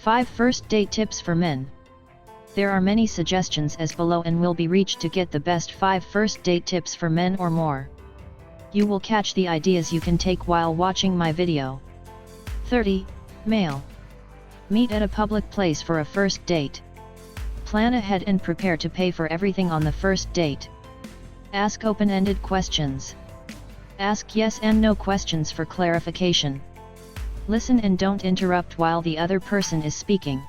5 First Date Tips for Men. There are many suggestions as below and will be reached to get the best 5 first date tips for men or more. You will catch the ideas you can take while watching my video. 30. Male. Meet at a public place for a first date. Plan ahead and prepare to pay for everything on the first date. Ask open-ended questions. Ask yes and no questions for clarification. Listen and don't interrupt while the other person is speaking.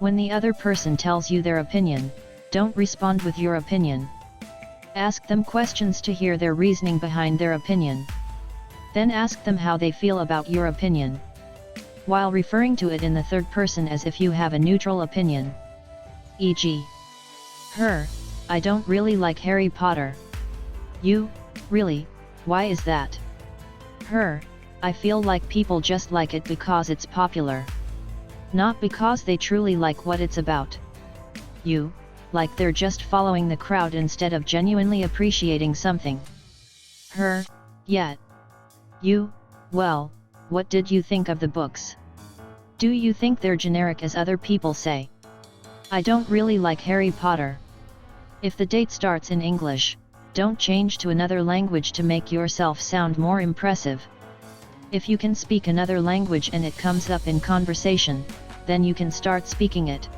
When the other person tells you their opinion, don't respond with your opinion. Ask them questions to hear their reasoning behind their opinion. Then ask them how they feel about your opinion, while referring to it in the third person as if you have a neutral opinion. E.g., her, I don't really like Harry Potter. You, really, why is that? Her, I feel like people just like it because it's popular. Not because they truly like what it's about. You, like they're just following the crowd instead of genuinely appreciating something. Her, yet. You, well, what did you think of the books? Do you think they're generic as other people say? I don't really like Harry Potter. If the date starts in English, don't change to another language to make yourself sound more impressive. If you can speak another language and it comes up in conversation, then you can start speaking it.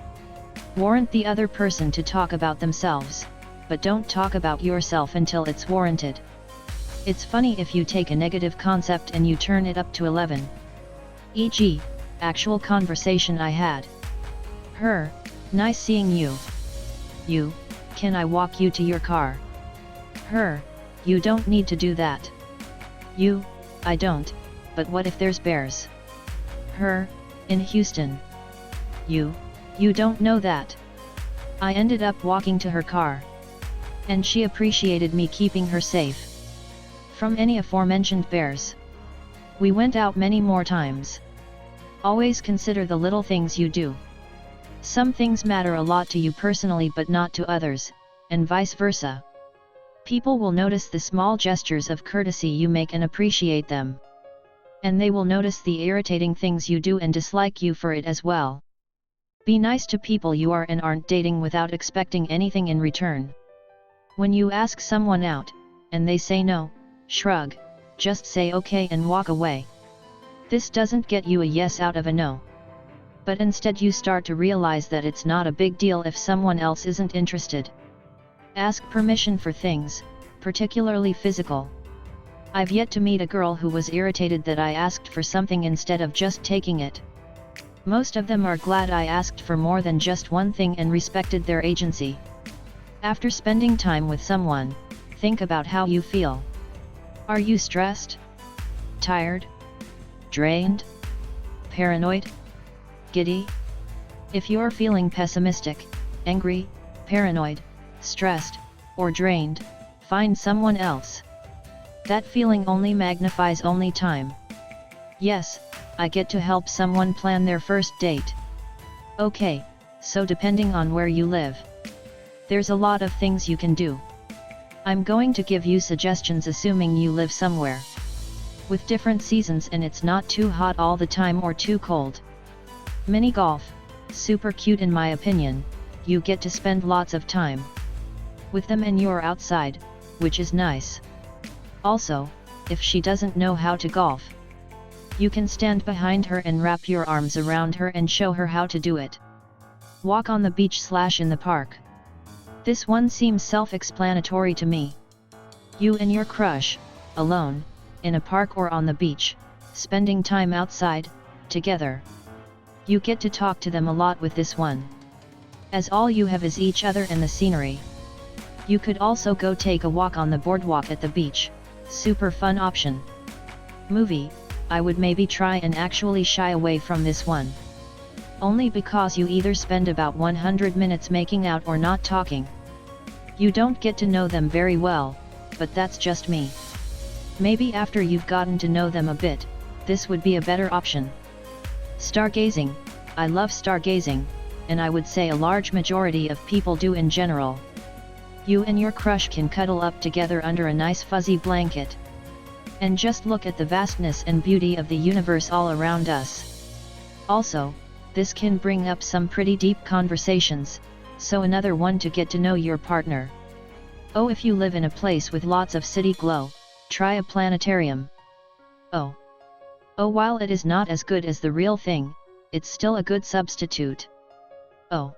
Warrant the other person to talk about themselves, but don't talk about yourself until it's warranted. It's funny if you take a negative concept and you turn it up to 11. E.g., actual conversation I had. Her, nice seeing you. You, can I walk you to your car? Her, you don't need to do that. You, I don't, but what if there's bears? Her, in Houston. You don't know that. I ended up walking to her car. And she appreciated me keeping her safe from any aforementioned bears. We went out many more times. Always consider the little things you do. Some things matter a lot to you personally but not to others, and vice versa. People will notice the small gestures of courtesy you make and appreciate them. And they will notice the irritating things you do and dislike you for it as well. Be nice to people you are and aren't dating without expecting anything in return. When you ask someone out, and they say no, shrug, just say okay and walk away. This doesn't get you a yes out of a no. But instead you start to realize that it's not a big deal if someone else isn't interested. Ask permission for things, particularly physical. I've yet to meet a girl who was irritated that I asked for something instead of just taking it. Most of them are glad I asked for more than just one thing and respected their agency. After spending time with someone, think about how you feel. Are you stressed? Tired? Drained? Paranoid? Giddy? If you're feeling pessimistic, angry, paranoid, stressed, or drained, find someone else. That feeling only magnifies only time. Yes, I get to help someone plan their first date. Okay, so depending on where you live, there's a lot of things you can do. I'm going to give you suggestions assuming you live somewhere with different seasons and it's not too hot all the time or too cold. Mini golf, super cute in my opinion. You get to spend lots of time with them and you're outside, which is nice. Also, if she doesn't know how to golf, you can stand behind her and wrap your arms around her and show her how to do it. Walk on the beach/in the park. This one seems self-explanatory to me. You and your crush, alone, in a park or on the beach, spending time outside, together. You get to talk to them a lot with this one, as all you have is each other and the scenery. You could also go take a walk on the boardwalk at the beach, super fun option. Movie, I would maybe try and actually shy away from this one. Only because you either spend about 100 minutes making out or not talking. You don't get to know them very well, but that's just me. Maybe after you've gotten to know them a bit, this would be a better option. Stargazing, I love stargazing, and I would say a large majority of people do in general. You and your crush can cuddle up together under a nice fuzzy blanket and just look at the vastness and beauty of the universe all around us. Also, This can bring up some pretty deep conversations, so another one to get to know your partner. Oh, if you live in a place with lots of city glow, try a planetarium. Oh, while it is not as good as the real thing, it's still a good substitute. Oh,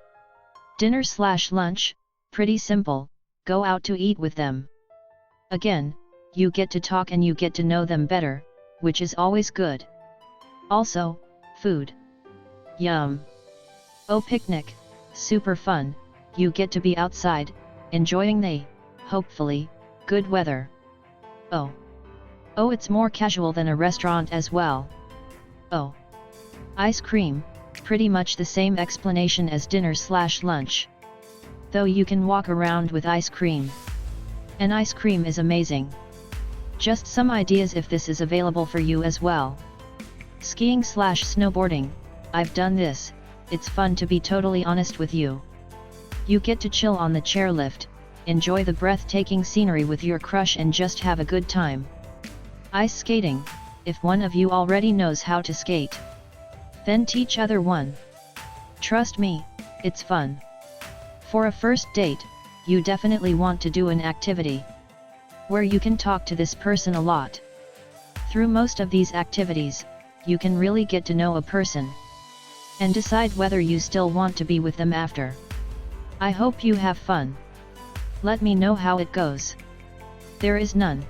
dinner/lunch, pretty simple, go out to eat with them. Again, you get to talk and you get to know them better, which is always good. Also, food. Yum. Oh, picnic, super fun, you get to be outside, enjoying the, hopefully, good weather. Oh, it's more casual than a restaurant as well. Oh, ice cream, pretty much the same explanation as dinner/lunch. Though you can walk around with ice cream. And ice cream is amazing. Just some ideas if this is available for you as well. Skiing/snowboarding, I've done this, it's fun to be totally honest with you. You get to chill on the chairlift, enjoy the breathtaking scenery with your crush and just have a good time. Ice skating, if one of you already knows how to skate, then teach other one. Trust me, it's fun. For a first date, you definitely want to do an activity where you can talk to this person a lot. Through most of these activities, you can really get to know a person and decide whether you still want to be with them after. I hope you have fun. Let me know how it goes. There is none.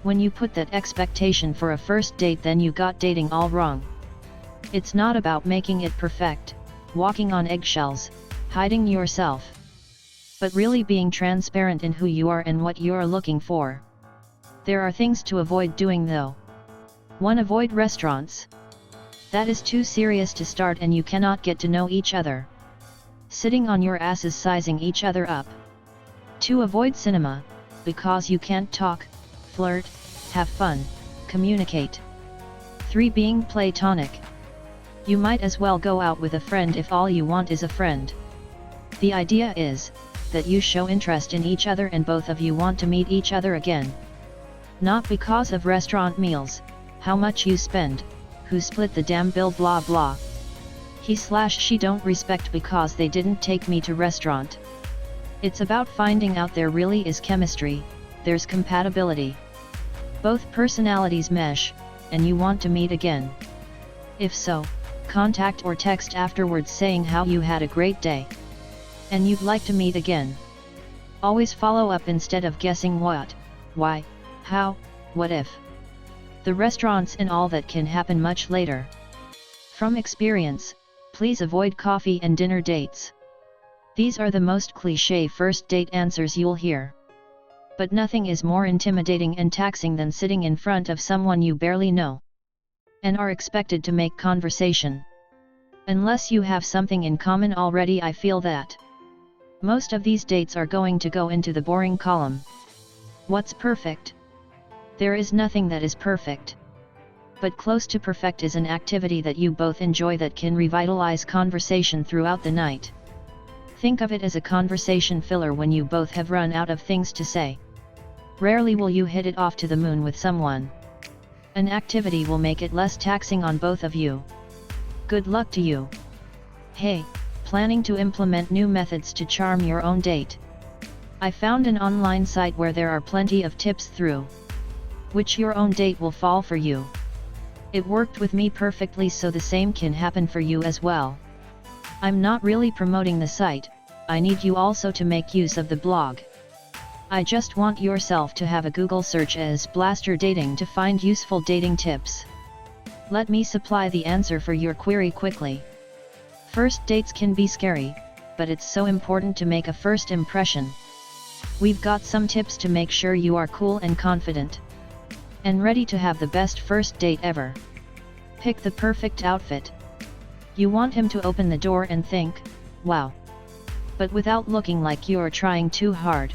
When you put that expectation for a first date, then you got dating all wrong. It's not about making it perfect, walking on eggshells, hiding yourself, but really being transparent in who you are and what you're looking for. There are things to avoid doing though. 1. Avoid restaurants. That is too serious to start and you cannot get to know each other. Sitting on your asses sizing each other up. 2. Avoid cinema, because you can't talk, flirt, have fun, communicate. 3. Being platonic. You might as well go out with a friend if all you want is a friend. The idea is that you show interest in each other and both of you want to meet each other again. Not because of restaurant meals, how much you spend, who split the damn bill, blah blah. He/she don't respect because they didn't take me to restaurant. It's about finding out there really is chemistry, there's compatibility. Both personalities mesh, and you want to meet again. If so, contact or text afterwards saying how you had a great day and you'd like to meet again. Always follow up instead of guessing what, why, how, what if. The restaurants and all that can happen much later. From experience, please avoid coffee and dinner dates. These are the most cliché first date answers you'll hear. But nothing is more intimidating and taxing than sitting in front of someone you barely know and are expected to make conversation. Unless you have something in common already, I feel that most of these dates are going to go into the boring column. What's perfect? There is nothing that is perfect. But close to perfect is an activity that you both enjoy that can revitalize conversation throughout the night. Think of it as a conversation filler when you both have run out of things to say. Rarely will you hit it off to the moon with someone. An activity will make it less taxing on both of you. Good luck to you. Hey, planning to implement new methods to charm your own date? I found an online site where there are plenty of tips through which your own date will fall for you. It worked with me perfectly, so the same can happen for you as well. I'm not really promoting the site, I need you also to make use of the blog. I just want yourself to have a Google search as Blaster Dating to find useful dating tips. Let me supply the answer for your query quickly. First dates can be scary, but it's so important to make a first impression. We've got some tips to make sure you are cool and confident and ready to have the best first date ever. Pick the perfect outfit. You want him to open the door and think, wow, but without looking like you're trying too hard.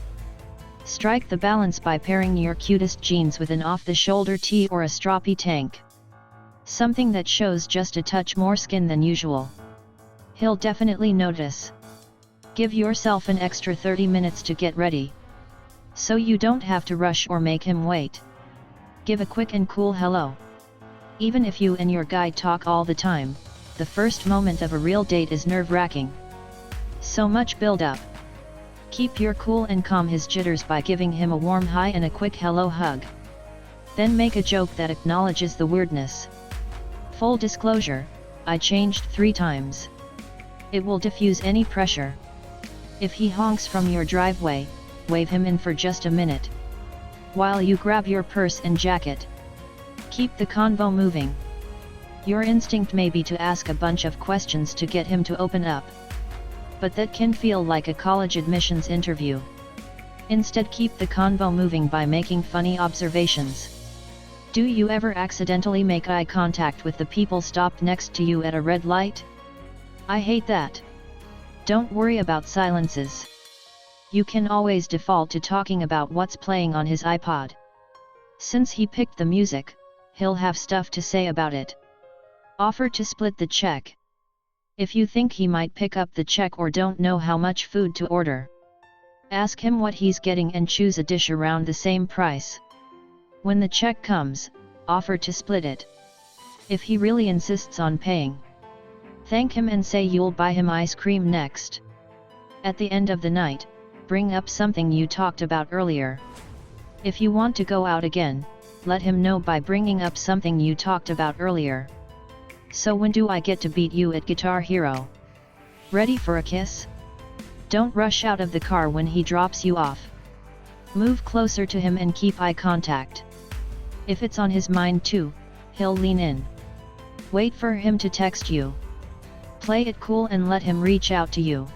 Strike the balance by pairing your cutest jeans with an off-the-shoulder tee or a stroppy tank. Something that shows just a touch more skin than usual. He'll definitely notice. Give yourself an extra 30 minutes to get ready, so you don't have to rush or make him wait. Give a quick and cool hello. Even if you and your guy talk all the time, the first moment of a real date is nerve-wracking. So much build-up. Keep your cool and calm his jitters by giving him a warm hi and a quick hello hug. Then make a joke that acknowledges the weirdness. Full disclosure, I changed 3 times. It will diffuse any pressure. If he honks from your driveway, wave him in for just a minute, while you grab your purse and jacket. Keep the convo moving. Your instinct may be to ask a bunch of questions to get him to open up, but that can feel like a college admissions interview. Instead, keep the convo moving by making funny observations. Do you ever accidentally make eye contact with the people stopped next to you at a red light? I hate that. Don't worry about silences. You can always default to talking about what's playing on his iPod. Since he picked the music, he'll have stuff to say about it. Offer to split the check. If you think he might pick up the check or don't know how much food to order, ask him what he's getting and choose a dish around the same price. When the check comes, offer to split it. If he really insists on paying, thank him and say you'll buy him ice cream next. At the end of the night, bring up something you talked about earlier. If you want to go out again, let him know by bringing up something you talked about earlier. So when do I get to beat you at Guitar Hero? Ready for a kiss? Don't rush out of the car when he drops you off. Move closer to him and keep eye contact. If it's on his mind too, he'll lean in. Wait for him to text you. Play it cool and let him reach out to you.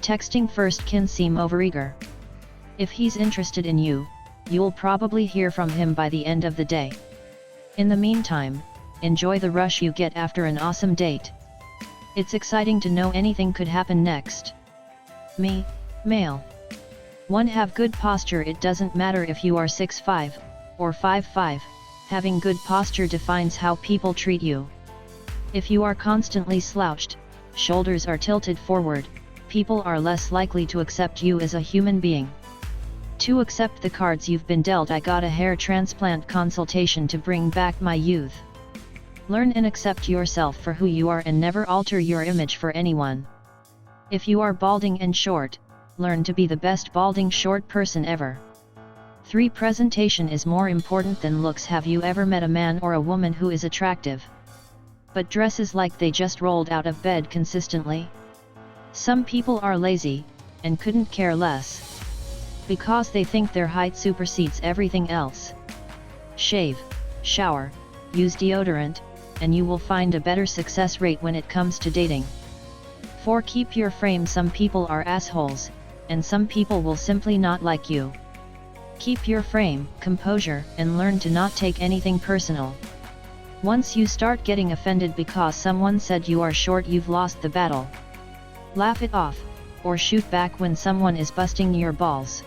Texting first can seem overeager. If he's interested in you, you'll probably hear from him by the end of the day. In the meantime, enjoy the rush you get after an awesome date. It's exciting to know anything could happen next. Me, male. 1. Have good posture. It doesn't matter if you are 6'5", or 5'5", having good posture defines how people treat you. If you are constantly slouched, shoulders are tilted forward, people are less likely to accept you as a human being. 2. Accept the cards you've been dealt. I got a hair transplant consultation to bring back my youth. Learn and accept yourself for who you are and never alter your image for anyone. If you are balding and short, learn to be the best balding short person ever. 3. Presentation is more important than looks. Have you ever met a man or a woman who is attractive, but dresses like they just rolled out of bed consistently? Some people are lazy, and couldn't care less, because they think their height supersedes everything else. Shave, shower, use deodorant, and you will find a better success rate when it comes to dating. 4. Keep your frame. Some people are assholes, and some people will simply not like you. Keep your frame, composure, and learn to not take anything personal. Once you start getting offended because someone said you are short, you've lost the battle. Laugh it off, or shoot back when someone is busting your balls.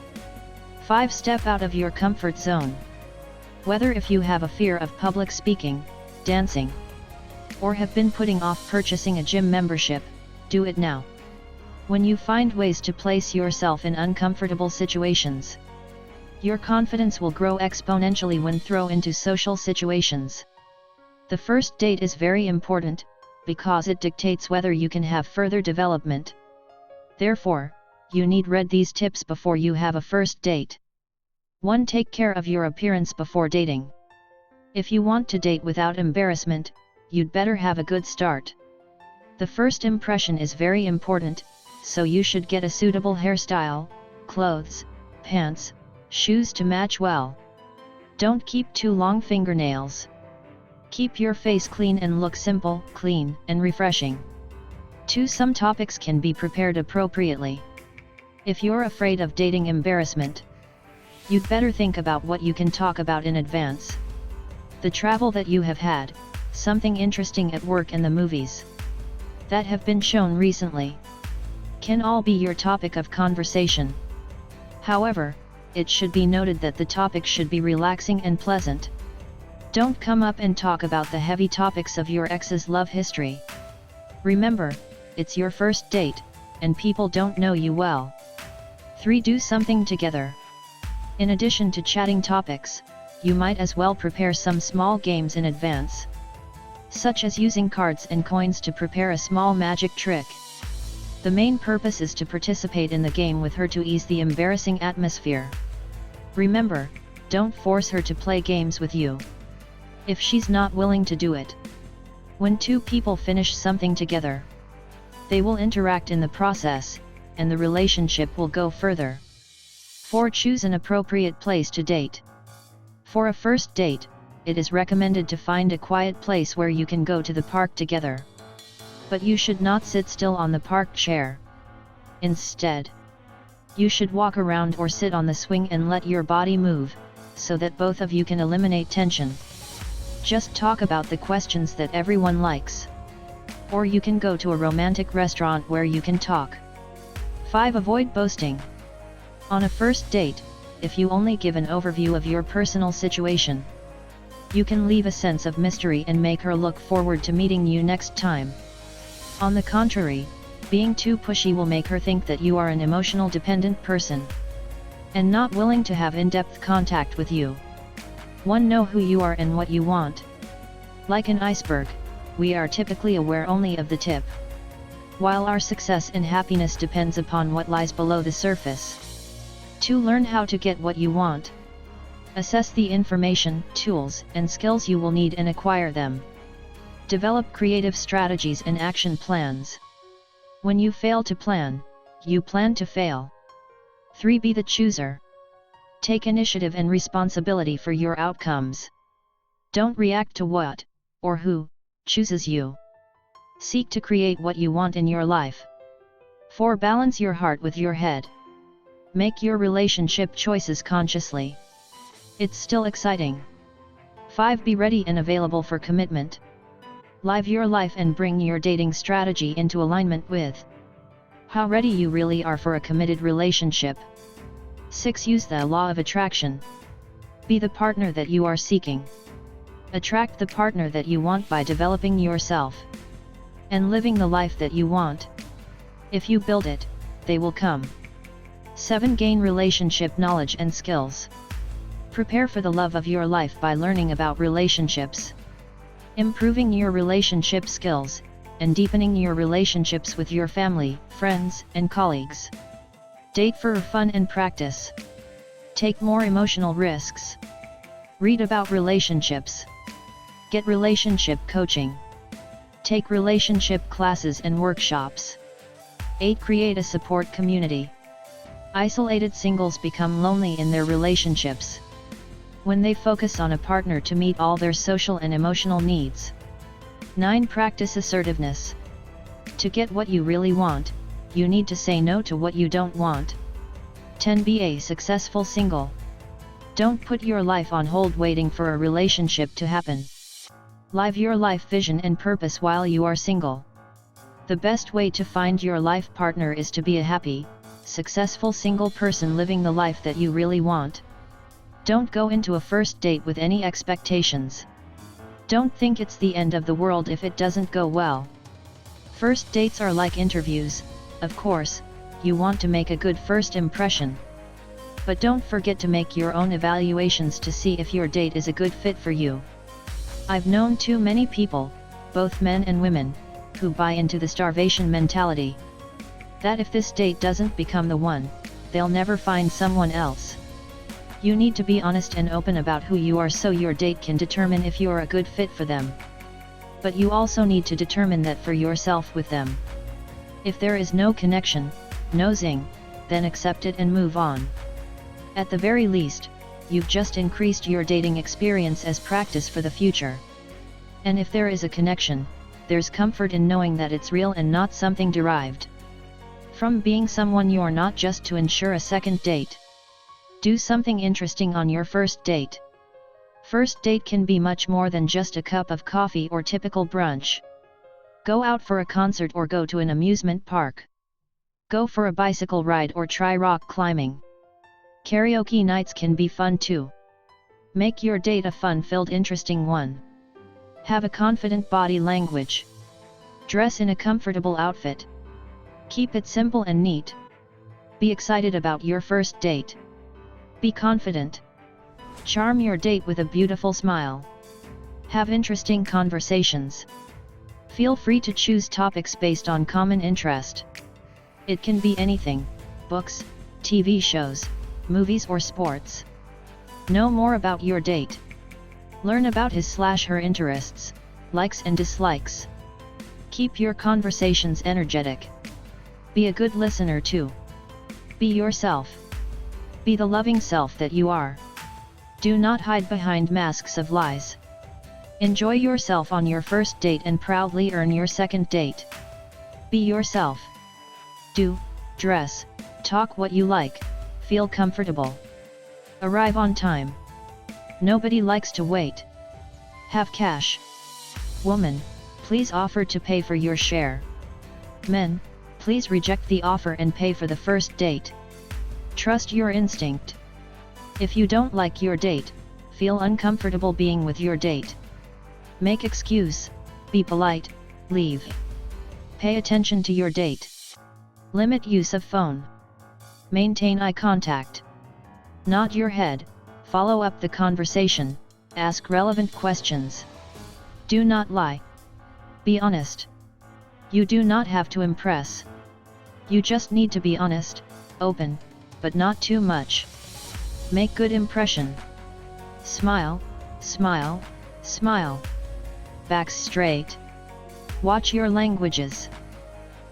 5. Step out of your comfort zone. Whether if you have a fear of public speaking, dancing, or have been putting off purchasing a gym membership, do it now. When you find ways to place yourself in uncomfortable situations, your confidence will grow exponentially when thrown into social situations. The first date is very important, because it dictates whether you can have further development. Therefore, you need read these tips before you have a first date. 1. Take care of your appearance before dating. If you want to date without embarrassment, you'd better have a good start. The first impression is very important, so you should get a suitable hairstyle, clothes, pants, shoes to match well. Don't keep too long fingernails. Keep your face clean and look simple, clean, and refreshing. 2. Some topics can be prepared appropriately. If you're afraid of dating embarrassment, you'd better think about what you can talk about in advance. The travel that you have had, something interesting at work, and the movies that have been shown recently can all be your topic of conversation. However, it should be noted that the topic should be relaxing and pleasant. Don't come up and talk about the heavy topics of your ex's love history. Remember, it's your first date, and people don't know you well. 3. Do something together. In addition to chatting topics, you might as well prepare some small games in advance. such as using cards and coins to prepare a small magic trick. The main purpose is to participate in the game with her to ease the embarrassing atmosphere. Remember, don't force her to play games with you if she's not willing to do it. When two people finish something together, they will interact in the process, and the relationship will go further. 4. Choose an appropriate place to date. For a first date, it is recommended to find a quiet place where you can go to the park together. But you should not sit still on the park chair. Instead, you should walk around or sit on the swing and let your body move, so that both of you can eliminate tension. Just talk about the questions that everyone likes. Or you can go to a romantic restaurant where you can talk. 5. Avoid boasting. On a first date, if you only give an overview of your personal situation, you can leave a sense of mystery and make her look forward to meeting you next time. On the contrary, being too pushy will make her think that you are an emotional dependent person and not willing to have in-depth contact with you. 1. Know who you are and what you want. Like an iceberg, we are typically aware only of the tip, while our success and happiness depends upon what lies below the surface. 2. Learn how to get what you want. Assess the information, tools, and skills you will need and acquire them. Develop creative strategies and action plans. When you fail to plan, you plan to fail. 3. Be the chooser. Take initiative and responsibility for your outcomes. Don't react to what, or who, chooses you. Seek to create what you want in your life. 4. Balance your heart with your head. Make your relationship choices consciously. It's still exciting. 5. Be ready and available for commitment. Live your life and bring your dating strategy into alignment with how ready you really are for a committed relationship. 6. Use the law of attraction. Be the partner that you are seeking. Attract the partner that you want by developing yourself and living the life that you want. If you build it, they will come. 7. Gain relationship knowledge and skills. Prepare for the love of your life by learning about relationships, improving your relationship skills, and deepening your relationships with your family, friends, and colleagues. Date for fun and practice. Take more emotional risks. Read about relationships. Get relationship coaching. Take relationship classes and workshops. 8. Create a support community. Isolated singles become lonely in their relationships when they focus on a partner to meet all their social and emotional needs. 9. Practice assertiveness. To get what you really want, you need to say no to what you don't want. 10. Be a successful single. Don't put your life on hold waiting for a relationship to happen. Live your life vision and purpose while you are single. The best way to find your life partner is to be a happy, successful single person living the life that you really want. Don't go into a first date with any expectations. Don't think it's the end of the world if it doesn't go well. First dates are like interviews, of course, you want to make a good first impression. But don't forget to make your own evaluations to see if your date is a good fit for you. I've known too many people, both men and women, who buy into the starvation mentality, that if this date doesn't become the one, they'll never find someone else. You need to be honest and open about who you are so your date can determine if you're a good fit for them. But you also need to determine that for yourself with them. If there is no connection, no zing, then accept it and move on. At the very least, you've just increased your dating experience as practice for the future. And if there is a connection, there's comfort in knowing that it's real and not something derived from being someone you're not, just to ensure a second date. Do something interesting on your first date. First date can be much more than just a cup of coffee or typical brunch. Go out for a concert or go to an amusement park. Go for a bicycle ride or try rock climbing. Karaoke nights can be fun too. Make your date a fun-filled, interesting one. Have a confident body language. Dress in a comfortable outfit. Keep it simple and neat. Be excited about your first date. Be confident. Charm your date with a beautiful smile. Have interesting conversations. Feel free to choose topics based on common interest. It can be anything: books, TV shows, movies or sports. Know more about your date. Learn about his/her interests, likes and dislikes. Keep your conversations energetic. Be a good listener too. Be yourself. Be the loving self that you are. Do not hide behind masks of lies. Enjoy yourself on your first date and proudly earn your second date. Be yourself. Do, dress, talk what you like, feel comfortable. Arrive on time. Nobody likes to wait. Have cash. Woman, please offer to pay for your share. Men, please reject the offer and pay for the first date. Trust your instinct. If you don't like your date, feel uncomfortable being with your date, make excuse, be polite, leave. Pay attention to your date. Limit use of phone. Maintain eye contact. Nod your head, follow up the conversation, ask relevant questions. Do not lie. Be honest. You do not have to impress. You just need to be honest, open, but not too much. Make good impression. Smile, smile, smile. Back straight. Watch your languages.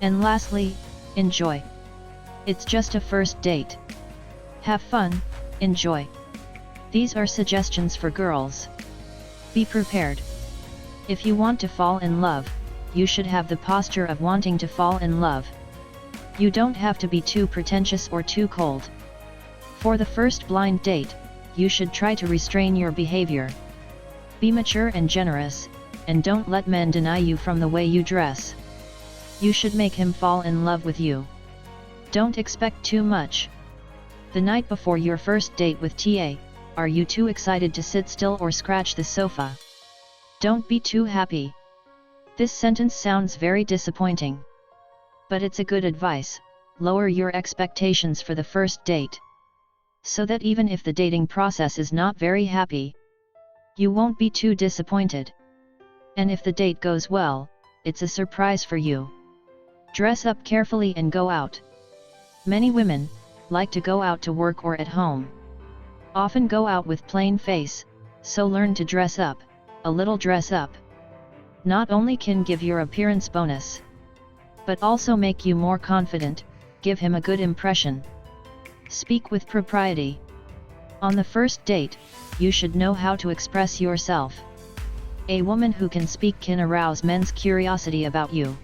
And lastly, enjoy. It's just a first date. Have fun, enjoy. These are suggestions for girls. Be prepared. If you want to fall in love, you should have the posture of wanting to fall in love. You don't have to be too pretentious or too cold. For the first blind date, you should try to restrain your behavior. Be mature and generous, and don't let men deny you from the way you dress. You should make him fall in love with you. Don't expect too much. The night before your first date with TA, are you too excited to sit still or scratch the sofa? Don't be too happy. This sentence sounds very disappointing. But it's a good advice: lower your expectations for the first date. So that even if the dating process is not very happy, you won't be too disappointed. And if the date goes well, it's a surprise for you. Dress up carefully and go out. Many women like to go out to work or at home. Often go out with plain face, so learn to dress up. A little dress up not only can give your appearance bonus, but also make you more confident, give him a good impression. Speak with propriety. On the first date, you should know how to express yourself. A woman who can speak can arouse men's curiosity about you.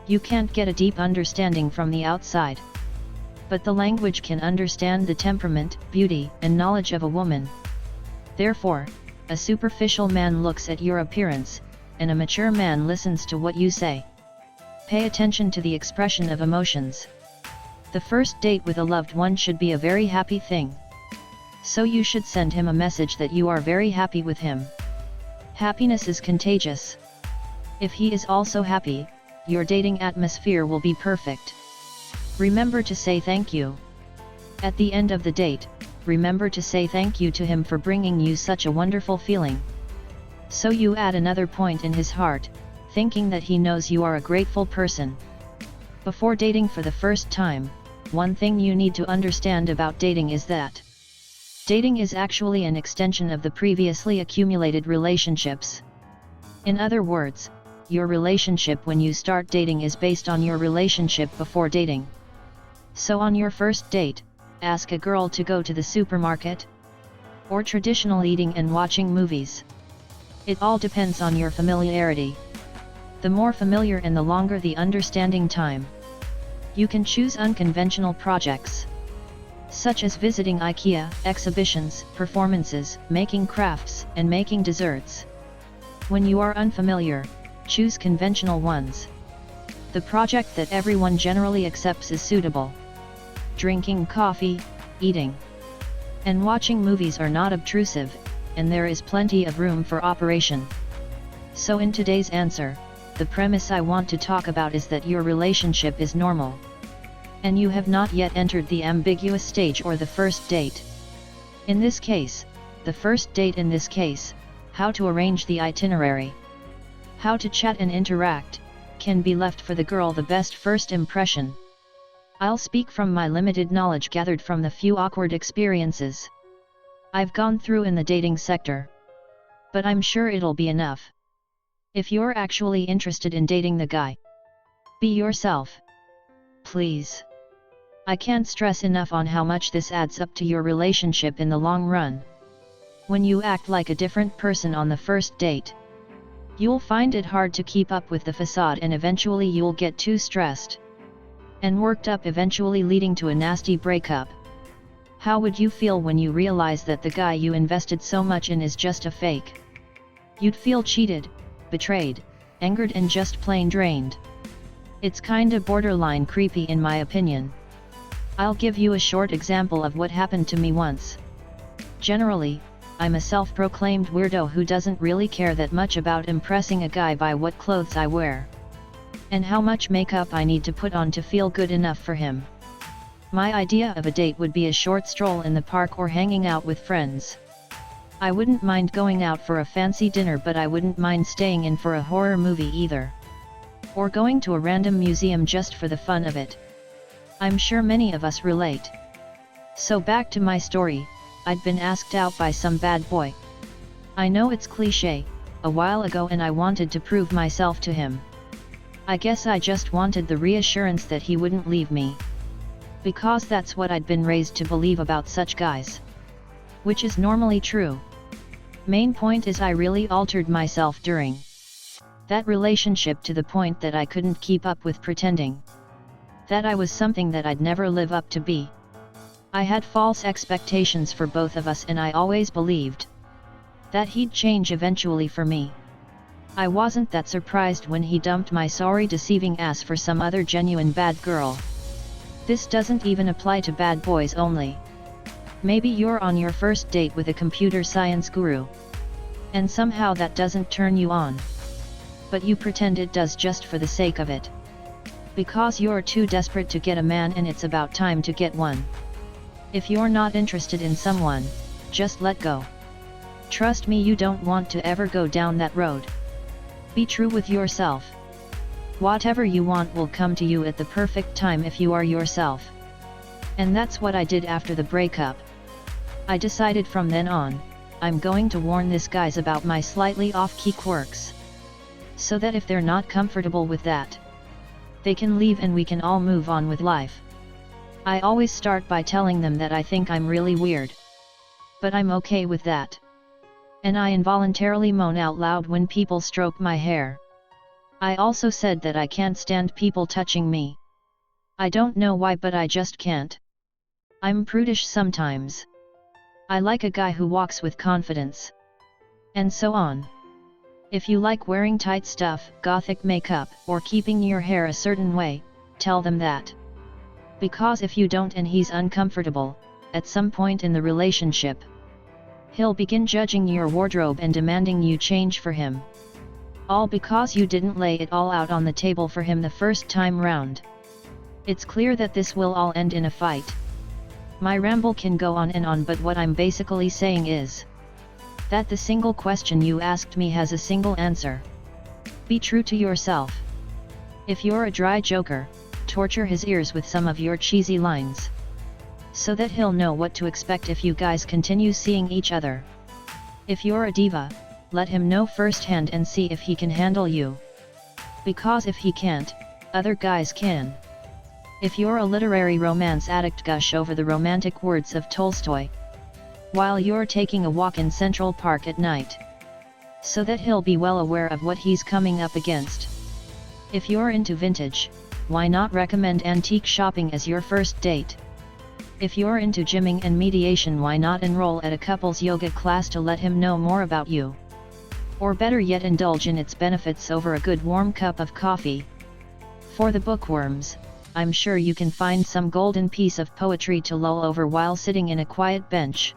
You can't get a deep understanding from the outside, but the language can understand the temperament, beauty, and knowledge of a woman. Therefore, a superficial man looks at your appearance, and a mature man listens to what you say. Pay attention to the expression of emotions. The first date with a loved one should be a very happy thing. So you should send him a message that you are very happy with him. Happiness is contagious. If he is also happy, your dating atmosphere will be perfect. Remember to say thank you. At the end of the date, remember to say thank you to him for bringing you such a wonderful feeling. So you add another point in his heart, thinking that he knows you are a grateful person. Before dating for the first time, one thing you need to understand about dating is that dating is actually an extension of the previously accumulated relationships. In other words, your relationship when you start dating is based on your relationship before dating. So on your first date, ask a girl to go to the supermarket, or traditional eating and watching movies. It all depends on your familiarity. The more familiar and the longer the understanding time. You can choose unconventional projects, such as visiting IKEA, exhibitions, performances, making crafts, and making desserts. When you are unfamiliar, choose conventional ones. The project that everyone generally accepts is suitable. Drinking coffee, eating, and watching movies are not obtrusive, and there is plenty of room for operation. So in today's answer, the premise I want to talk about is that your relationship is normal, and you have not yet entered the ambiguous stage or the first date. In this case, the first date in this case, how to arrange the itinerary, how to chat and interact, can be left for the girl the best first impression. I'll speak from my limited knowledge gathered from the few awkward experiences I've gone through in the dating sector. But I'm sure it'll be enough. If you're actually interested in dating the guy, be yourself. Please. I can't stress enough on how much this adds up to your relationship in the long run. When you act like a different person on the first date, you'll find it hard to keep up with the facade, and eventually you'll get too stressed and worked up, eventually leading to a nasty breakup. How would you feel when you realize that the guy you invested so much in is just a fake? You'd feel cheated, betrayed, angered, and just plain drained. It's kinda borderline creepy in my opinion. I'll give you a short example of what happened to me once. Generally, I'm a self-proclaimed weirdo who doesn't really care that much about impressing a guy by what clothes I wear and how much makeup I need to put on to feel good enough for him. My idea of a date would be a short stroll in the park or hanging out with friends. I wouldn't mind going out for a fancy dinner, but I wouldn't mind staying in for a horror movie either. Or going to a random museum just for the fun of it. I'm sure many of us relate. So back to my story, I'd been asked out by some bad boy. I know it's cliché, a while ago, and I wanted to prove myself to him. I guess I just wanted the reassurance that he wouldn't leave me. Because that's what I'd been raised to believe about such guys. Which is normally true. Main point is I really altered myself during that relationship to the point that I couldn't keep up with pretending that I was something that I'd never live up to be. I had false expectations for both of us, and I always believed that he'd change eventually for me. I wasn't that surprised when he dumped my sorry deceiving ass for some other genuine bad girl. This doesn't even apply to bad boys only. Maybe you're on your first date with a computer science guru, and somehow that doesn't turn you on. But you pretend it does just for the sake of it. Because you're too desperate to get a man, and it's about time to get one. If you're not interested in someone, just let go. Trust me, you don't want to ever go down that road. Be true with yourself. Whatever you want will come to you at the perfect time if you are yourself. And that's what I did after the breakup. I decided from then on, I'm going to warn these guys about my slightly off-key quirks. So that if they're not comfortable with that, they can leave and we can all move on with life. I always start by telling them that I think I'm really weird. But I'm okay with that. And I involuntarily moan out loud when people stroke my hair. I also said that I can't stand people touching me. I don't know why, but I just can't. I'm prudish sometimes. I like a guy who walks with confidence. And so on. If you like wearing tight stuff, gothic makeup, or keeping your hair a certain way, tell them that. Because if you don't and he's uncomfortable, at some point in the relationship, he'll begin judging your wardrobe and demanding you change for him. All because you didn't lay it all out on the table for him the first time round. It's clear that this will all end in a fight. My ramble can go on and on, but what I'm basically saying is that the single question you asked me has a single answer. Be true to yourself. If you're a dry joker, torture his ears with some of your cheesy lines, so that he'll know what to expect if you guys continue seeing each other. If you're a diva, let him know firsthand and see if he can handle you. Because if he can't, other guys can. If you're a literary romance addict, gush over the romantic words of Tolstoy while you're taking a walk in Central Park at night, so that he'll be well aware of what he's coming up against. If you're into vintage, why not recommend antique shopping as your first date? If you're into gymming and mediation, why not enroll at a couples yoga class to let him know more about you? Or better yet, indulge in its benefits over a good warm cup of coffee. For the bookworms, I'm sure you can find some golden piece of poetry to lull over while sitting in a quiet bench.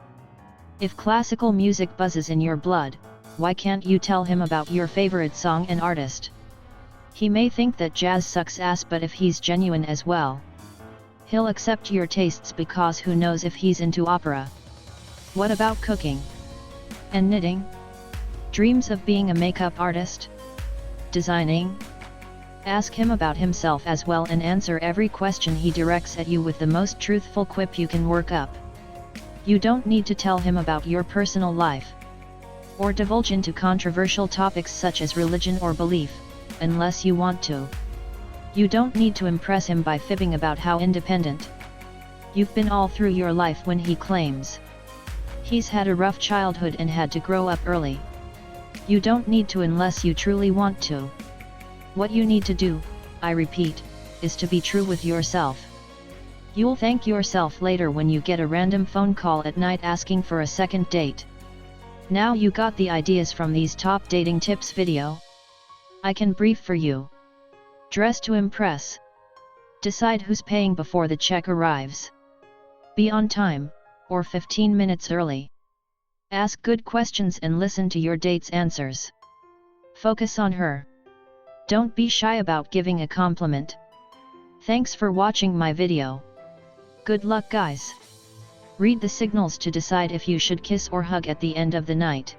If classical music buzzes in your blood, why can't you tell him about your favorite song and artist? He may think that jazz sucks ass, but if he's genuine as well, he'll accept your tastes, because who knows if he's into opera. What about cooking and knitting? Dreams of being a makeup artist? Designing? Ask him about himself as well and answer every question he directs at you with the most truthful quip you can work up. You don't need to tell him about your personal life, or divulge into controversial topics such as religion or belief, unless you want to. You don't need to impress him by fibbing about how independent you've been all through your life when he claims he's had a rough childhood and had to grow up early. You don't need to unless you truly want to. What you need to do, I repeat, is to be true with yourself. You'll thank yourself later when you get a random phone call at night asking for a second date. Now you got the ideas from these top dating tips video. I can brief for you. Dress to impress. Decide who's paying before the check arrives. Be on time, or 15 minutes early. Ask good questions and listen to your date's answers. Focus on her. Don't be shy about giving a compliment. Thanks for watching my video. Good luck guys. Read the signals to decide if you should kiss or hug at the end of the night.